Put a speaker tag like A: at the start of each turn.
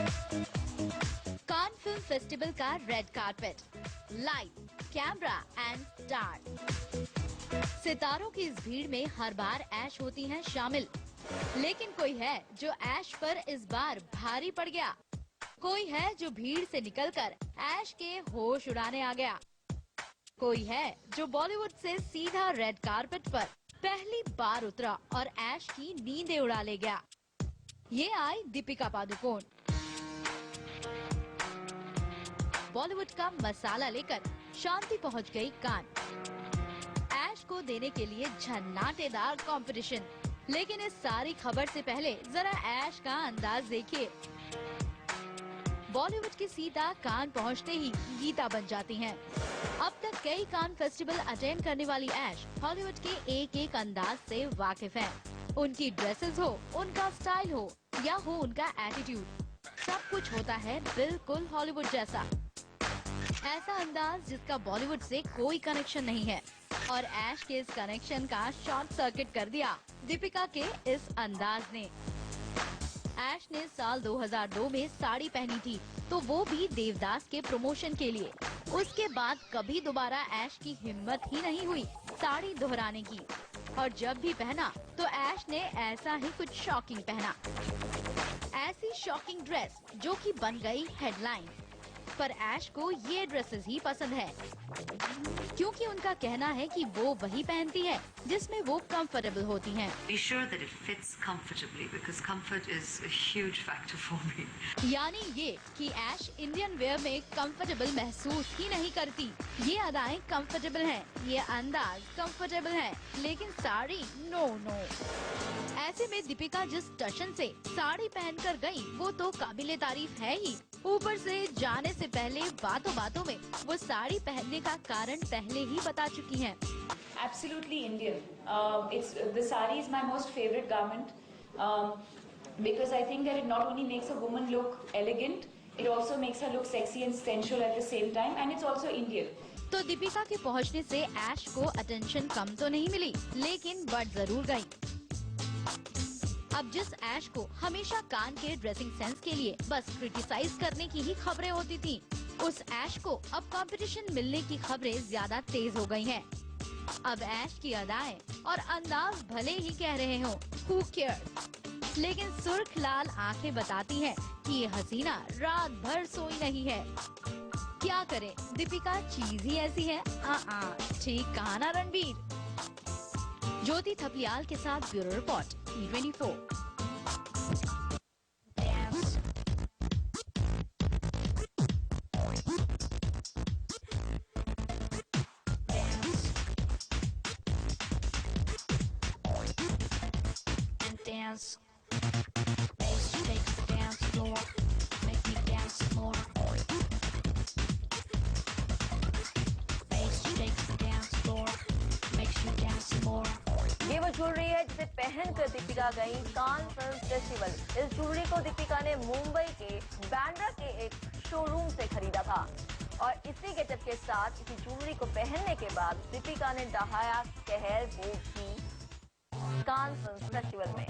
A: Cannes film festival का red carpet, light, camera and star. सितारों की इस भीड़ में हर बार ऐश होती हैं शामिल, लेकिन कोई है जो ऐश पर इस बार भारी पड़ गया। कोई है जो भीड़ से निकलकर ऐश के होश उड़ाने आ गया। कोई है जो बॉलीवुड से सीधा रेड कारपेट पर पहली बार उतरा और ऐश की नींदें उड़ा ले गया। ये आई दीपिका पादुकोण। बॉलीवुड का मसाला लेकर शांति पहुंच गई कान। ऐश को देने के लिए झन्नाटेदार कंपटीशन। लेकिन इस सारी खबर से पहले जरा ऐश का अंदाज देखिए। बॉलीवुड की सीता कान पहुंचते ही गीता बन जाती हैं। अब तक कई कान फेस्टिवल अटेंड करने वाली ऐश हॉलीवुड के एक एक अंदाज से वाकिफ हैं। उनकी ड्रेसेस हो, उनका स्टाइल हो या हो उनका एटीट्यूड, सब कुछ होता है बिल्कुल हॉलीवुड जैसा। ऐसा अंदाज जिसका बॉलीवुड से कोई कनेक्शन नहीं है। और ऐश के इस कनेक्शन का शॉर्ट सर्किट कर दिया दीपिका के इस अंदाज ने। ऐश ने साल 2002 में साड़ी पहनी थी, तो वो भी देवदास के प्रमोशन के लिए। उसके बाद कभी दोबारा ऐश की हिम्मत ही नहीं हुई साड़ी दोहराने की। और जब भी पहना तो ऐश ने ऐसा ही कुछ शॉकिंग पहना। ऐसी शॉकिंग ड्रेस जो कि बन गई हेडलाइन। पर ऐश को ये ड्रेसेस ही पसंद है, क्योंकि उनका कहना है कि वो वही पहनती है जिसमें वो कंफर्टेबल होती हैं।
B: Be sure that it fits comfortably because comfort is a huge factor for me.
A: यानी ये कि ऐश इंडियन वेयर में कंफर्टेबल महसूस ही नहीं करती। ये अदाएं कंफर्टेबल हैं, ये अंदाज कंफर्टेबल है, लेकिन साड़ी नो। ऐसे में दीपिका जिस टशन से साड़ी पहनकर गई वो तो काबिले तारीफ है ही। ऊपर से जाने से पहले बातों बातों में वो साड़ी पहनने का कारण पहले ही बता चुकी हैं।
C: Absolutely Indian. The sari is my most favorite garment because I think that it not only makes a woman look elegant, it also makes her look sexy and sensual at the same time, and it's also Indian.
A: तो दीपिका के पहुंचने से ऐश को attention कम तो नहीं मिली, लेकिन बढ़ जरूर गई। अब जिस ऐश को हमेशा कान के ड्रेसिंग सेंस के लिए बस क्रिटिसाइज करने की ही खबरें होती थी, उस ऐश को अब कंपटीशन मिलने की खबरें ज्यादा तेज हो गई हैं। अब ऐश की अदाएं और अंदाज भले ही कह रहे हो Who cares? लेकिन सुर्ख लाल आंखें बताती हैं कि ये हसीना रात भर सोई नहीं है। क्या करे, दीपिका चीज ही ऐसी है। ठीक कहा ना रणबीर। ज्योति थपलियाल के साथ bureau report E24।
D: Dance. Bass shakes the dance floor. Make me dance more. Bass shakes the dance floor. Makes you dance more.
E: ये वो ज्वेलरी है जिसे पहनकर दीपिका गई कान फिल्म फेस्टिवल। इस ज्वेलरी को दीपिका ने मुंबई के बैंड्रा के एक शोरूम से खरीदा था और इसी गेटअप के साथ इसी ज्वेलरी को पहनने के बाद दीपिका ने डहाया कहर वो भी कान फिल्म फेस्टिवल में।